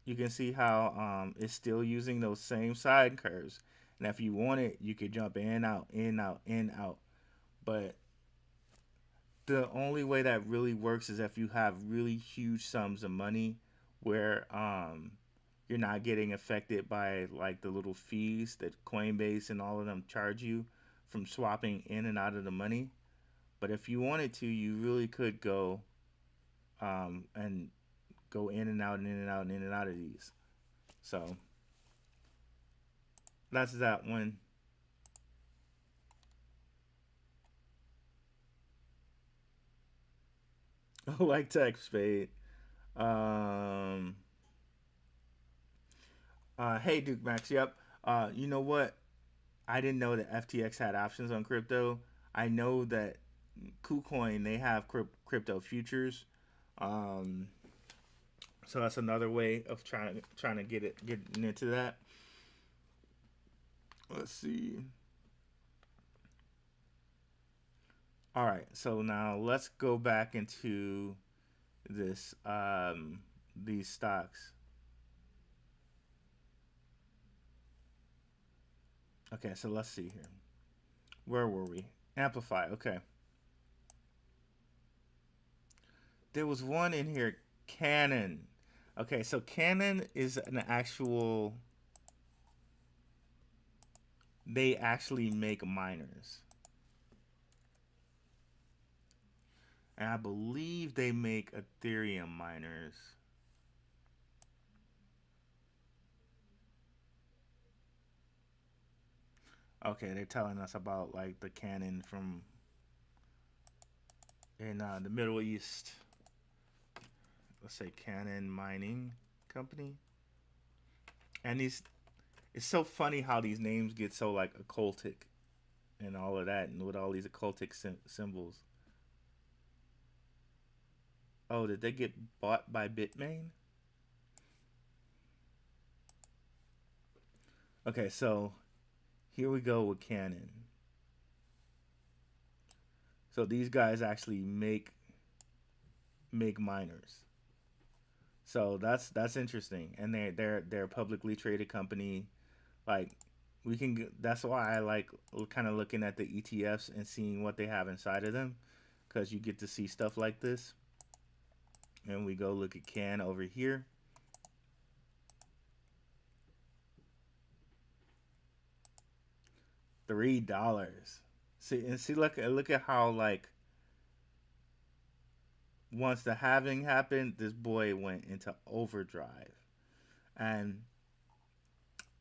you can see how it's still using those same side curves, and if you want it you could jump in out in out in out, but the only way that really works is if you have really huge sums of money where you're not getting affected by like the little fees that Coinbase and all of them charge you from swapping in and out of the money. But if you wanted to, you really could go and go in and out and in and out and in and out of these. So that's that one. Like Tech Spade. Um, hey Duke Max. Yep. You know what? I didn't know that FTX had options on crypto. I know that KuCoin they have crypto futures. Um, so that's another way of trying to getting into that. Let's see. All right, so now let's go back into this these stocks. Okay, so let's see here. Where were we? Amplify. Okay, there was one in here. Canon. Okay, so Canon is an actual. They actually make miners, and I believe they make Ethereum miners. Okay, they're telling us about like the Canon from in the Middle East. Let's say Canon Mining Company. And these, it's so funny how these names get so like occultic and all of that, and with all these occultic symbols. Oh, did they get bought by Bitmain? Okay, so here we go with Canon. So these guys actually make miners. So that's interesting, and they're a publicly traded company. Like we can, that's why I like kind of looking at the ETFs and seeing what they have inside of them, because you get to see stuff like this. And we go look at Can over here. $3. See and see look at how like once the halving happened, this boy went into overdrive. And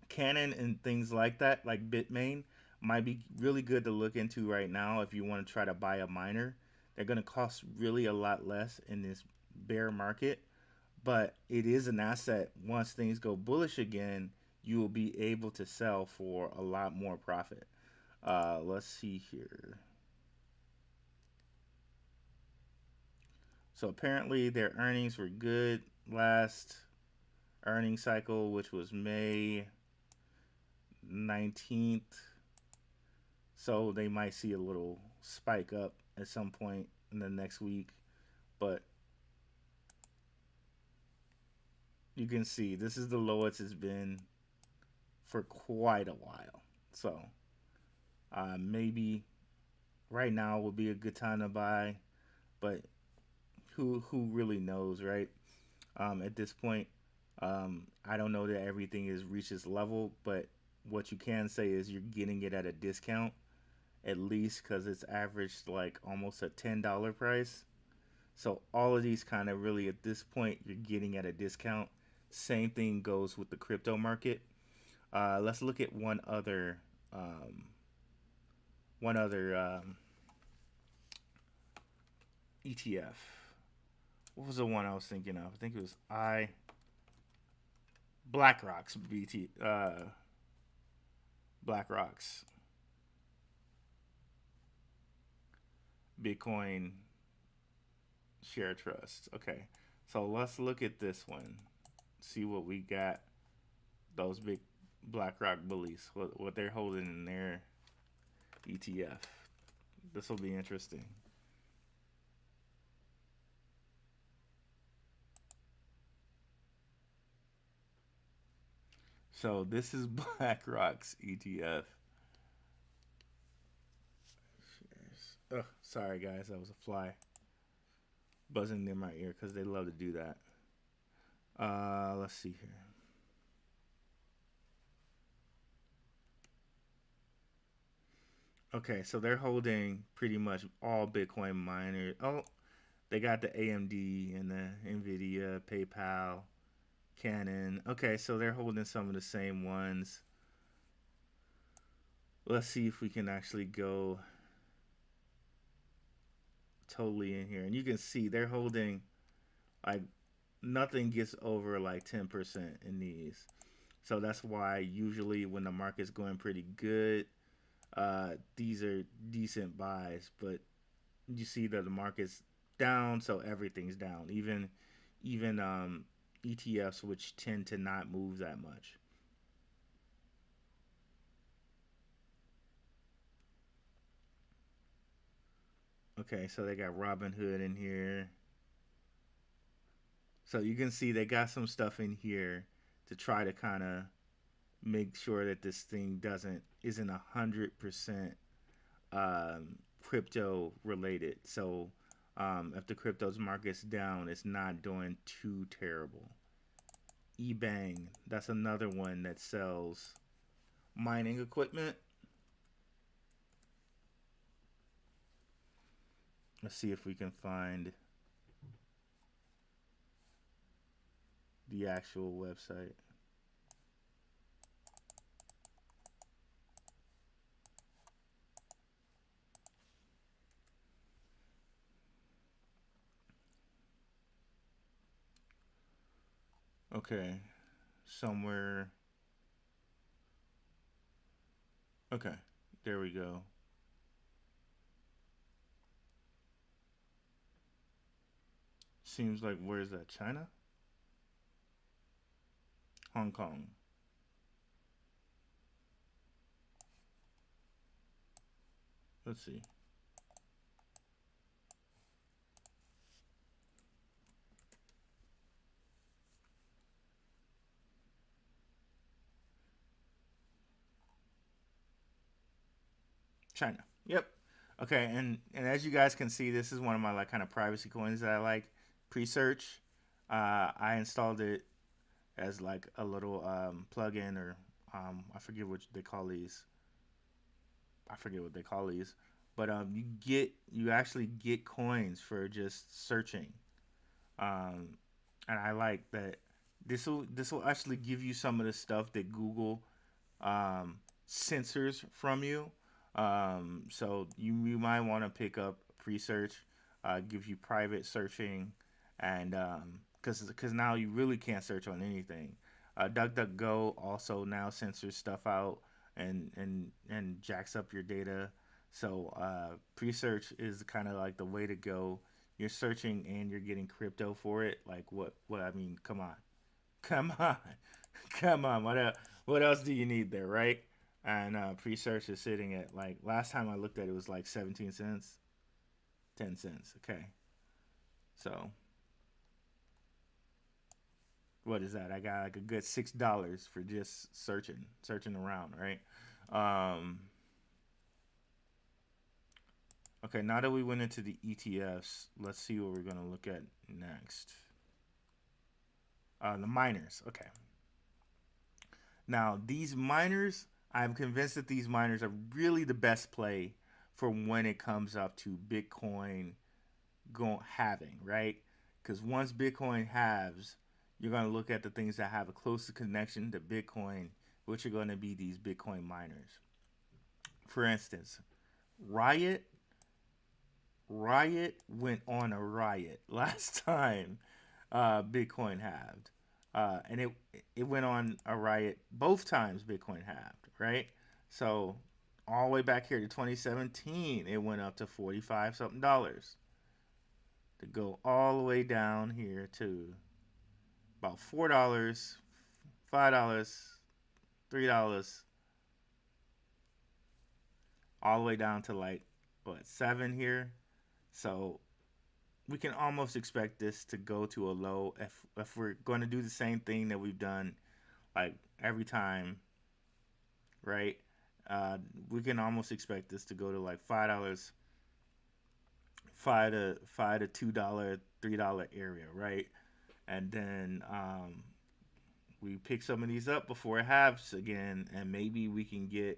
Canon and things like that, like Bitmain, might be really good to look into right now if you want to try to buy a miner. They're going to cost really a lot less in this bear market, but it is an asset. Once things go bullish again, you will be able to sell for a lot more profit. Let's see here. So apparently their earnings were good last earnings cycle, which was May 19th. So they might see a little spike up at some point in the next week. But you can see this is the lowest it's been for quite a while. So maybe right now would be a good time to buy, but who really knows, right? At this point, I don't know that everything is reached its level, but what you can say is you're getting it at a discount, at least because it's averaged like almost a $10 price. So all of these kind of really at this point you're getting at a discount. Same thing goes with the crypto market. Let's look at um, one other ETF. What was the one I was thinking of? I think it was Blackrocks Blackrocks Bitcoin Share Trust. Okay, so let's look at this one. See what we got. Those big BlackRock bullies. What they're holding in their ETF. This will be interesting. So this is BlackRock's ETF. Oh, sorry guys, that was a fly buzzing in my ear because they love to do that. Let's see here. Okay, so they're holding pretty much all Bitcoin miners. Oh, They got the AMD and the Nvidia, PayPal, Canon. Okay, so they're holding some of the same ones. Let's see if we can actually go totally in here. And you can see they're holding like nothing gets over like 10% in these. So that's why usually when the market's going pretty good, these are decent buys. But you see that the market's down, so everything's down. Even ETFs, which tend to not move that much. Okay, so they got Robinhood in here. So you can see they got some stuff in here to try to kind of make sure that this thing doesn't isn't 100% crypto related. So if the crypto's market's down, it's not doing too terrible. eBang, that's another one that sells mining equipment. Let's see if we can find the actual website. Okay, somewhere. Okay, there we go. Seems like where's that? China? Hong Kong. Let's see. China. Yep. Okay, and as you guys can see, this is one of my like kind of privacy coins that I like. Pre-search. I installed it as like a little plug-in or I forget what they call these. I forget what they call these, but you actually get coins for just searching. Um, and I like that this will actually give you some of the stuff that Google um, censors from you. So you might want to pick up pre-search, gives you private searching, and because now you really can't search on anything. DuckDuckGo also now censors stuff out and jacks up your data. So pre-search is kind of like the way to go. You're searching and you're getting crypto for it. Like what I mean, come on. Come on. Come on. What else do you need there, right? And pre-search is sitting at like last time I looked at it was like 17 cents, 10 cents. Okay. So, what is that? I got like a good $6 for just searching around, right? Um okay, now that we went into the ETFs, let's see what we're going to look at next. The miners. Okay. Now, these miners, I'm convinced that these miners are really the best play for when it comes up to Bitcoin going halving, right? Because once Bitcoin halves, you're going to look at the things that have a closer connection to Bitcoin, which are going to be these Bitcoin miners. For instance, Riot Riot went on a riot last time Bitcoin halved, and it went on a riot both times Bitcoin halved, right? So all the way back here to 2017, it went up to 45 something dollars to go all the way down here to about $4, $5, $3, all the way down to like what 7 here. So we can almost expect this to go to a low if we're going to do the same thing that we've done like every time, right? We can almost expect this to go to like $5, five to $2, $3 area, right? And then we pick some of these up before it halves again, and maybe we can get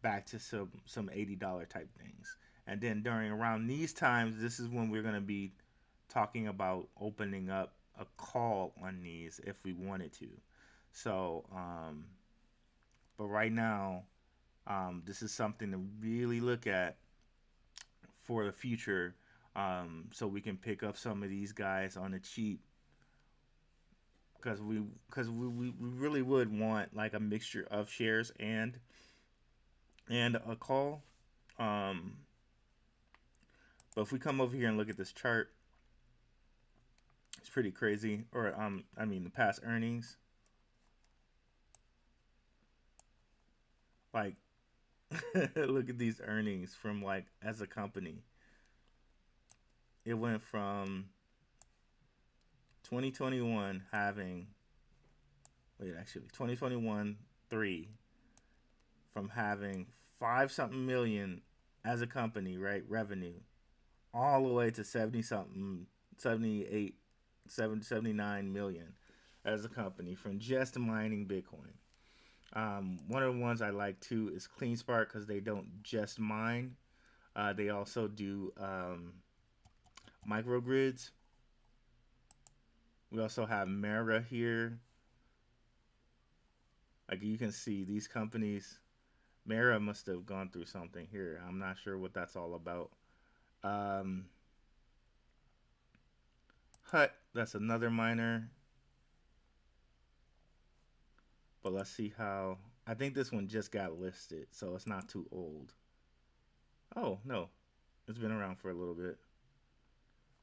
back to some $80 type things. And then during around these times, this is when we're gonna be talking about opening up a call on these if we wanted to. So, but right now, this is something to really look at for the future, so we can pick up some of these guys on the cheap, because we really would want like a mixture of shares and a call. Um, but if we come over here and look at this chart, it's pretty crazy. Or I mean the past earnings, like look at these earnings from like as a company. It went from 2021 having, wait, actually 2021 3, from having 5 something million as a company, right, revenue, all the way to 70 something, 78, 79 million as a company from just mining Bitcoin. One of the ones I like too is CleanSpark, because they don't just mine, they also do microgrids. We also have Mara here. Like you can see these companies, Mara must have gone through something here. I'm not sure what that's all about. Um, Hut, that's another miner. But let's see how. I think this one just got listed, so it's not too old. Oh, no. It's been around for a little bit.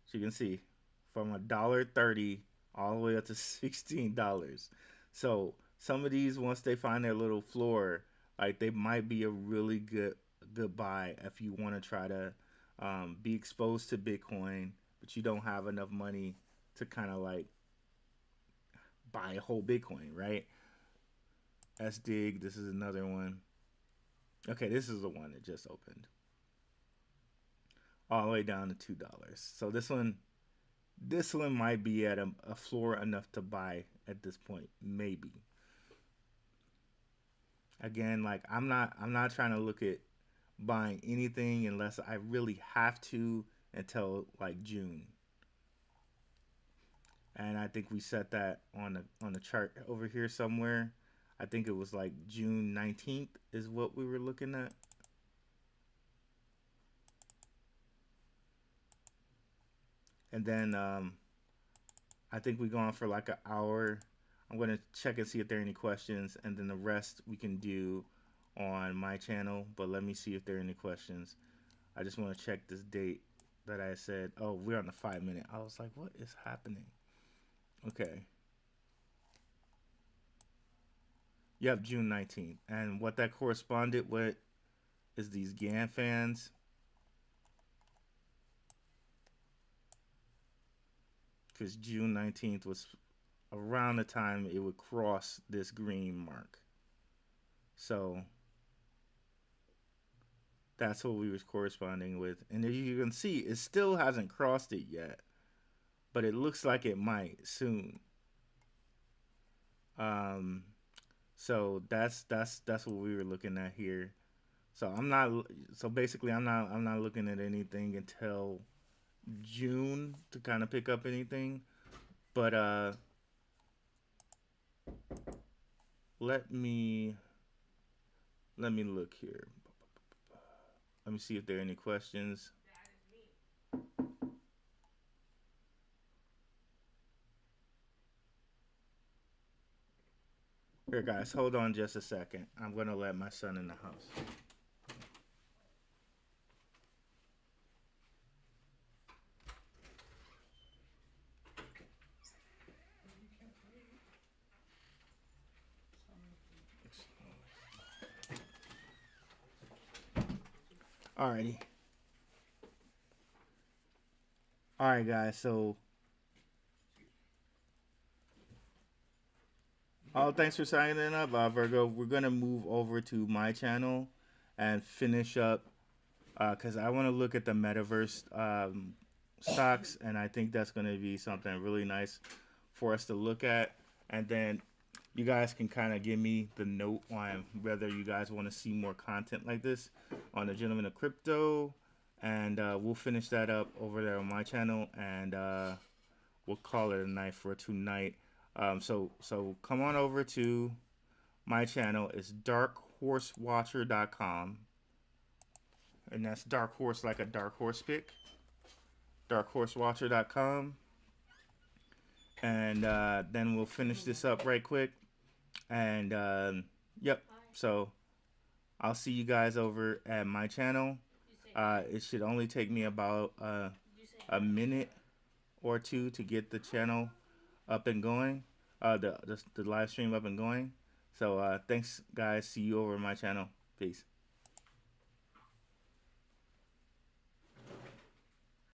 So you can see from $1.30 all the way up to $16. So some of these, once they find their little floor, like they might be a really good buy if you want to try to be exposed to Bitcoin, but you don't have enough money to kind of like buy a whole Bitcoin, right? SDIG, this is another one. Okay, this is the one that just opened. All the way down to $2. So this one might be at a floor enough to buy at this point, maybe. Again, like I'm not trying to look at buying anything unless I really have to until like June. And I think we set that on the chart over here somewhere. I think it was like June 19th is what we were looking at. And then I think we go on for like an hour. I'm going to check and see if there are any questions, and then the rest we can do on my channel. But let me see if there are any questions. I just want to check this date that I said. Oh, we're on the 5-minute. I was like, what is happening? Okay. Yep, June 19th. And what that corresponded with is these GAN fans. Because June 19th was around the time it would cross this green mark. So that's what we was corresponding with. And as you can see, it still hasn't crossed it yet, but it looks like it might soon. So that's what we were looking at here. So basically I'm not looking at anything until June to kind of pick up anything. But let me look here. Let me see if there are any questions. Here, guys, hold on just a second. I'm going to let my son in the house. Alrighty. Alright, guys, so thanks for signing up, Virgo. We're going to move over to my channel and finish up because I want to look at the metaverse stocks, and I think that's going to be something really nice for us to look at. And then you guys can kind of give me the note on whether you guys want to see more content like this on the Gentleman of Crypto and we'll finish that up over there on my channel, and we'll call it a night for tonight. So come on over to my channel. It's darkhorsewatcher.com, and that's dark horse like a dark horse pick. Darkhorsewatcher.com, and then we'll finish this up right quick. And yep, so I'll see you guys over at my channel. It should only take me about a minute or two to get the channel up and going, the live stream up and going. So thanks guys, see you over at my channel. Peace.